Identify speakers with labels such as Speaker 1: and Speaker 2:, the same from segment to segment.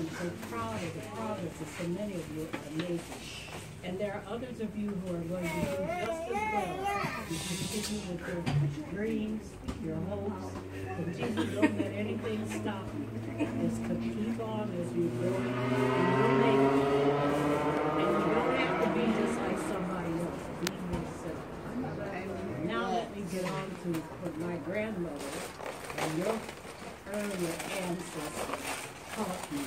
Speaker 1: I'm so proud of the progress that so many of you are making. And there are others of you who are going to do just as well. You continue with your dreams, your hopes. Continue, don't let anything stop you. Just to keep on as you go, and you'll make it. And you don't have to be just like somebody else. Be yourself. Now let me get on to what my grandmother and your earlier ancestors taught me.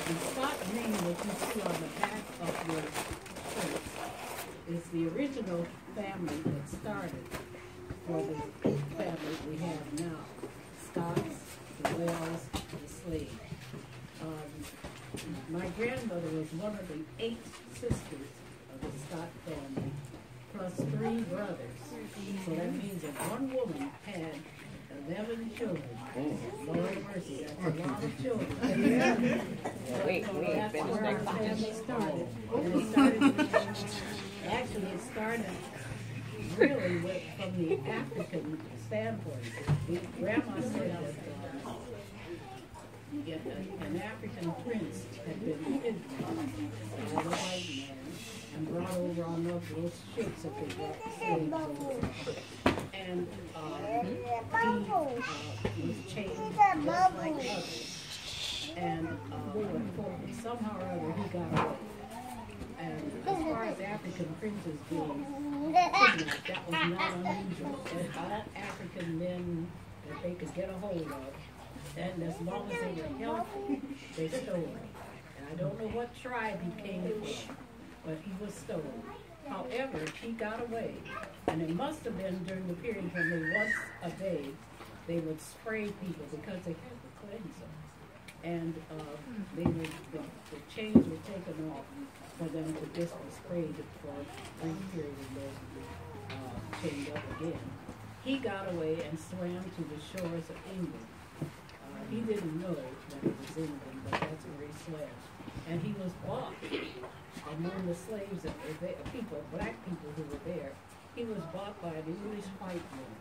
Speaker 1: The Scott name that you see on the back of your shirt is the original family that started for the family we have now. Scotts, the Wells, the Slade. My grandmother was one of the 8 sisters of the Scott family, plus 3 brothers. So that means that one woman had 11 children. Lord mercy, that's a lot of children. That's where our family started. And it started really from the African standpoint. Grandma said that an African prince had been hidden by the white man and brought over on those ships that they brought slaves over. And he was chained just like others. And somehow or other he got away. And as far as African princes being kidnapped, that was not unusual. And all African men that they could get a hold of, and as long as they were healthy, they stole him. And I don't know what tribe he came from, but he was stolen. However, he got away, and it must have been during the period when they once a day, they would spray people because they had to cleanse them. And the chains were taken off for them to just be sprayed for a brief period and then chained up again. He got away and swam to the shores of England. He didn't know that it was England, but that's where he swam. And he was bought among the slaves that were there, black people who were there. He was bought by an English white woman.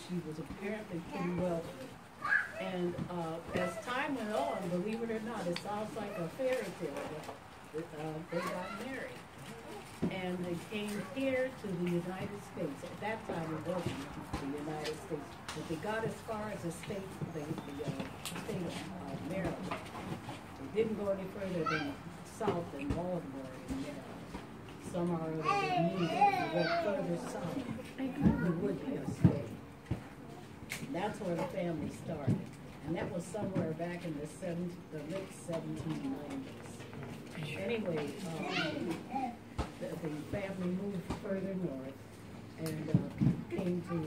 Speaker 1: She was apparently pretty wealthy. And as time went on, believe it or not, it sounds like a fairy tale, but they got married. And they came here to the United States. At that time, it wasn't the United States, but they got as far as the state of Maryland. They didn't go any further than south than Baltimore. And somehow or other they knew that they went further south, they would be a state. That's where the family started. And that was somewhere back in the late 1790s. Anyway, the family moved further north and came to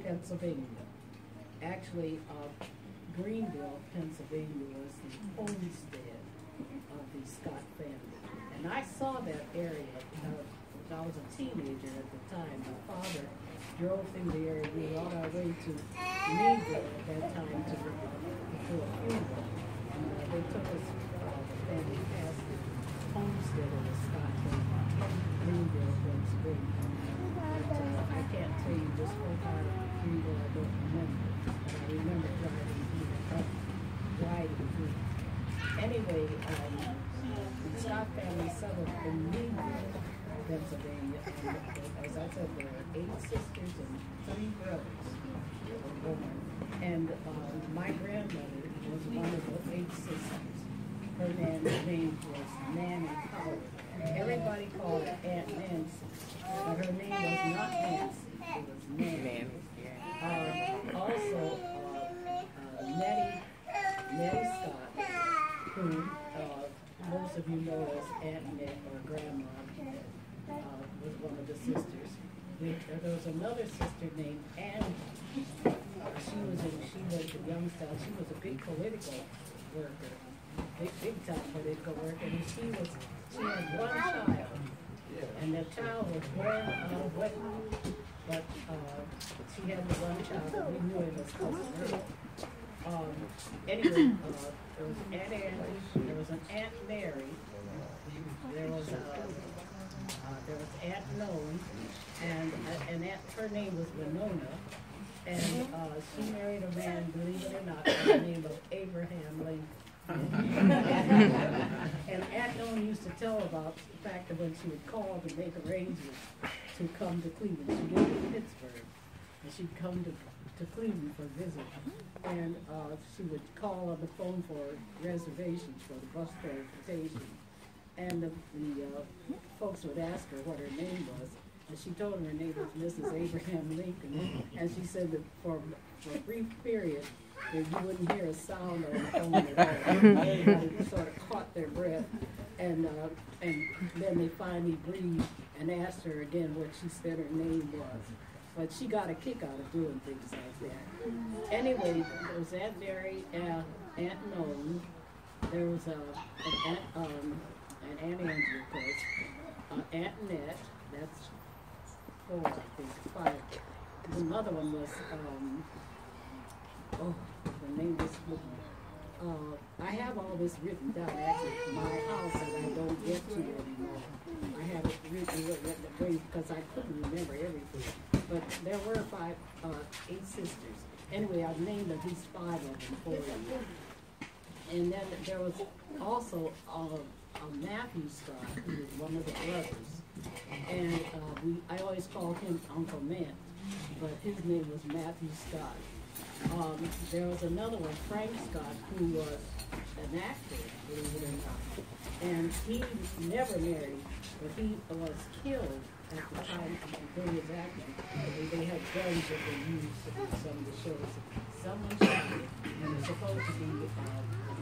Speaker 1: Pennsylvania. Actually, Greenville, Pennsylvania was the homestead of the Scott family. And I saw that area I was a teenager at the time. My father drove through the area. We were on our way to Meadville at that time to a funeral. And they took us, the family past the homestead of the Scott family, Greenville, Pennsylvania. But I can't tell you just what part of Greenville I don't remember. But I remember driving through. Anyway, the Scott family settled in Meadville, Pennsylvania. And as I said, there were 8 sisters and 3 brothers were born. And my grandmother was one of the 8 sisters. Her name was Nanny Howard. Everybody called her Aunt Nancy, but her name was not Nancy. It was Nanny. Also, Nettie Scott, who most of you know as Aunt Ned or Grandma, was one of the sisters. There was another sister named Anne. She was a Youngstown. She was a big political worker, big time political worker, and she had 1 child, and that child was born out of wedlock. But she had the 1 child that we knew it was cousin Earl. Anyway, there was Aunt Anne, there was an Aunt Mary, there was Aunt Nolan, and her name was Winona, and she married a man, believe it or not, by the name of Abraham Lincoln. And Aunt Nolan used to tell about the fact that when she would call to make arrangements to come to Cleveland, she lived in Pittsburgh, and she'd come to Cleveland for a visit, and she would call on the phone for reservations for the bus transportation, and the folks would ask her what her name was, and she told them her name was Mrs. Abraham Lincoln, and she said that for a brief period that you wouldn't hear a sound on the phone at all. Everybody sort of caught their breath, and then they finally breathed and asked her again what she said her name was. But she got a kick out of doing things like that. Anyway, there was Aunt Mary, Aunt Nolan, there was an Aunt Angie, of course, Aunt Annette, that's 4, I think, 5. The mother one was, the name was, I have all this written down actually in my house and I don't get to it anymore. I have it written because I couldn't remember everything. But there were 8 sisters. Anyway, I've named at least 5 of them for you. And then there was also Matthew Scott, who was one of the brothers. And I always called him Uncle Matt, but his name was Matthew Scott. There was another one, Frank Scott, who was an actor, believe it or not. And he never married, but he was killed at the time during his acting. They had guns that they used in some of the shows. Someone shot it, and it was supposed to be a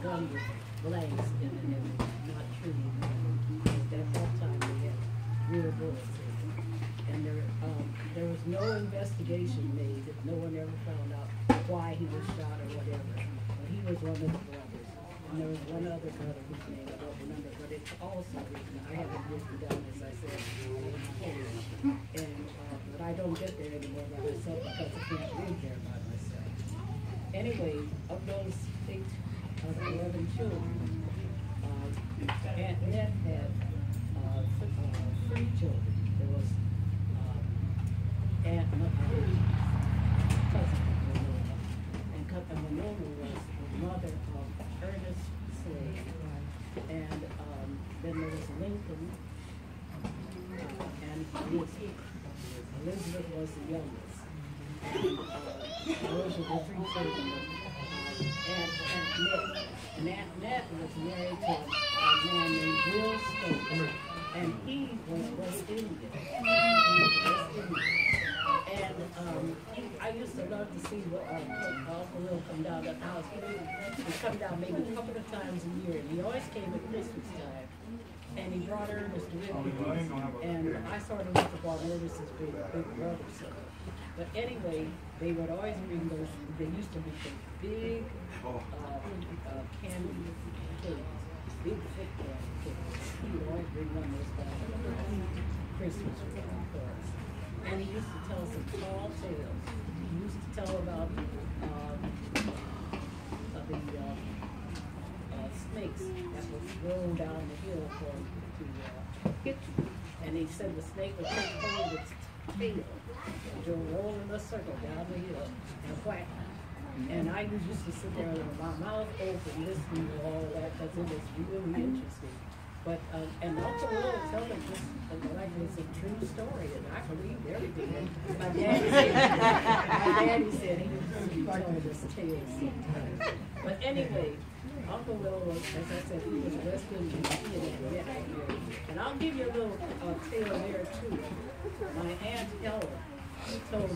Speaker 1: gun with blanks in it, and it was not true. At that time, they had real bullets in it. And there was no investigation made. No one ever found out why he was shot or whatever. But he was one of the brothers. And there was one other brother whose name I don't remember, but it's also written. I have it written down, as I said, and but I don't get there anymore by myself because I can't read there by myself. Anyway, of those 8 of 11 children, Aunt Ned had 3 children. There was Aunt cousin Winona, and cousin Winona was the mother of Ernest Slade, and then there was Lincoln, and Elizabeth was the youngest. And those were the 3 children of Aunt Ned. And Aunt Ned was married to a man named Will Stokes, and he was West Indian. And I used to love to see Uncle Will come down to the house. He'd come down maybe a couple of times a year, and he always came at Christmas time. And he brought Ernest with him, and I sort of looked upon Ernest as being a big brother. So. But anyway, they would always bring those, they used to be big candy cakes, big thick candy cakes. He would always bring one of those back to Christmas for us. And he used to tell some tall tales. He used to tell about the snakes that would roll down the hill to hit you. And he said the snake would take hold of its tail and go roll in a circle down the hill and whack. And I used to sit there with my mouth open listening to all of that because it was really interesting. But, and Uncle Will would tell them this like it was a true story, and I believed everything. My daddy said he would tell us tales sometimes. But anyway, Uncle Will was, as I said, he was West Indian, and I'll give you a little tale there too. My Aunt Helen, she tells a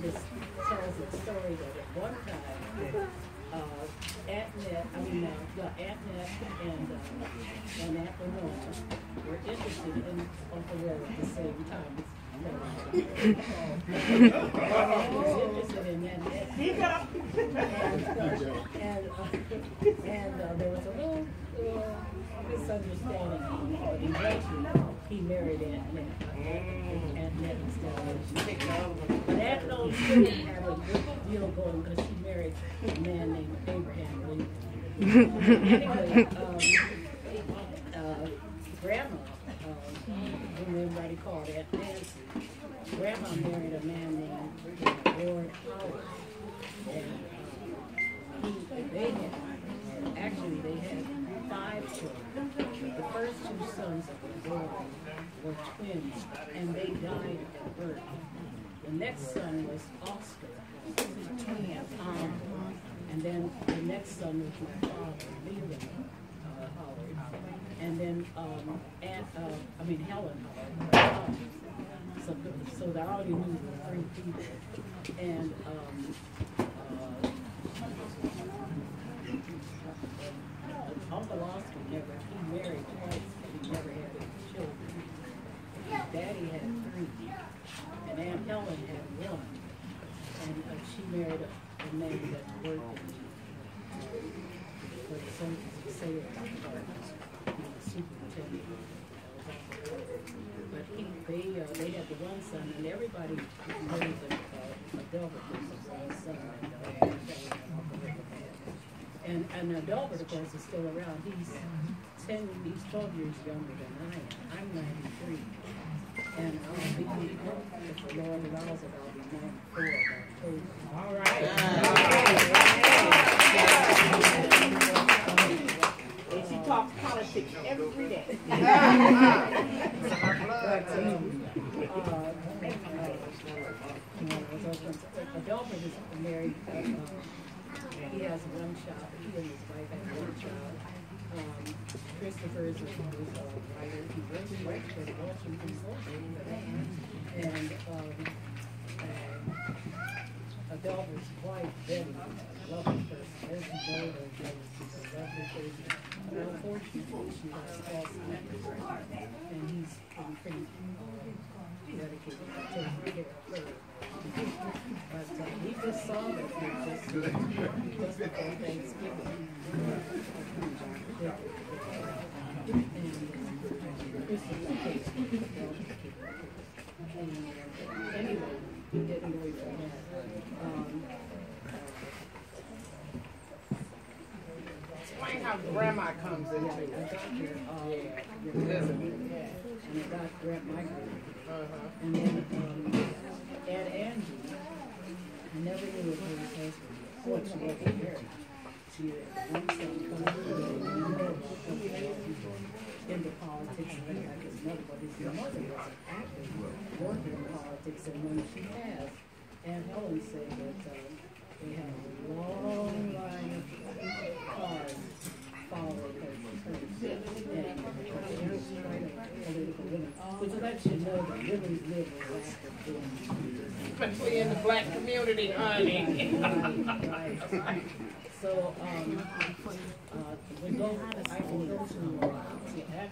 Speaker 1: story that at one time, Aunt Ned and Aunt Winona were interested in Uncle Will at the same time. Was interested in Aunt Ned. And there was a little misunderstanding, but eventually he married Aunt Ned. Aunt Ned instead. But Aunt Nolan still didn't have a good deal going because she married a man named Abraham Lincoln. Anyway, Grandma, whom everybody called Aunt Nancy, Grandma married a man named Lord Howard. And they had 5 children. The first 2 sons of the boy were twins, and they died at birth. The next son was Oscar, and then the next son was my father, Leland Howard, and then Helen Howard. So I already knew the 3 people, and Uncle Oscar he married twice, but he never had any children. Daddy had 3, and Aunt Helen had 1, and she married a man that worked for the sales department, superintendent. But they had the 1 son, and everybody knows that Delbert was his own son, and Delbert, of course, is still around. He's 12 years younger than I am. I'm 93. And if the Lord allows it, I'll be 94 in October. All right.
Speaker 2: And she talks politics every day.
Speaker 1: Delbert is married. He has 1 child. He and his wife have 1 child. Christopher is a writer. He writes for the Washington Post. And Delbert's wife, Betty, lovely person. There's the daughter, Betty. She's a lovely person. But unfortunately, she has Alzheimer's. And he's been pretty dedicated to taking care of her. But we just saw that just before Thanksgiving. Anyway, we didn't go for that.
Speaker 2: Explain how grandma comes into it.
Speaker 1: I got your cousin, and I got my grandma. And then Aunt Angie, I never knew of her husband. Fortunately, married. She had 1 son into politics, and like his mother, but his mother was active, working in politics, and when she passed, Aunt Helen said that they had a long line of cars following her. Political women, which lets you know that women live a active.
Speaker 2: Especially in the black community, honey.
Speaker 1: Right. So, I can go to,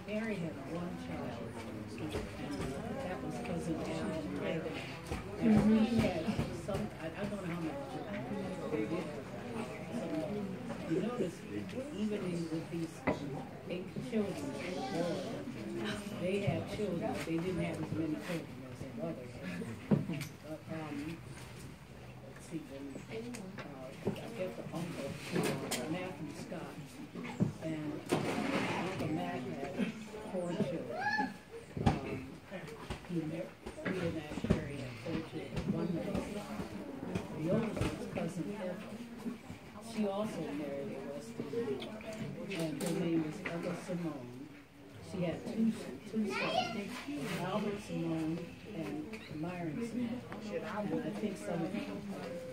Speaker 1: Mary had 1 child, and that was cousin Anne. And we had some, I don't know how much they did. So, you notice, even with these 8 children, they had children. They didn't have as many children as their mother had. Let's see, I get the uncle, Matthew Scott, and Uncle Matt had 4 children. He and Asbury had 4 children. One was the oldest was cousin Helen. She also married a West Indian, and her name was Ella Simone. She had 2 sons, Albert Simone and Myron Simone. And I think some of the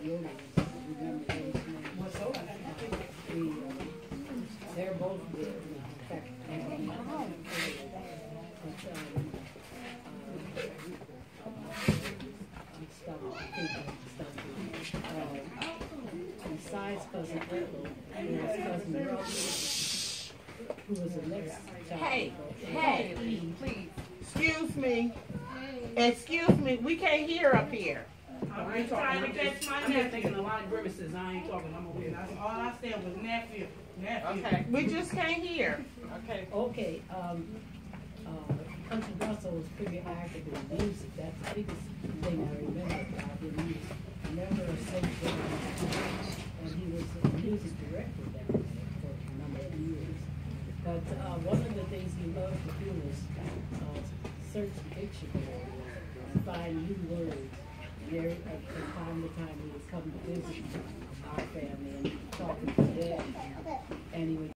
Speaker 1: remember those names. They're both good. In fact, besides cousin Ethel, there was cousin Rose, who was the next child.
Speaker 2: Hey, please. Excuse me, we can't hear up here.
Speaker 3: I ain't talking. I'm just thinking a lot of grimaces. I ain't talking. I'm over here. That's all I said was nephew.
Speaker 2: Okay, we just can't hear.
Speaker 1: Okay. Country Russell was pretty active in music. That's the biggest thing I remember about him. He was never a singer, and he was a music director down there for a number of years. But one of the things he loved to do was search the dictionary and find new words. And from time to time he would come to visit our family and talk to his dad, and he would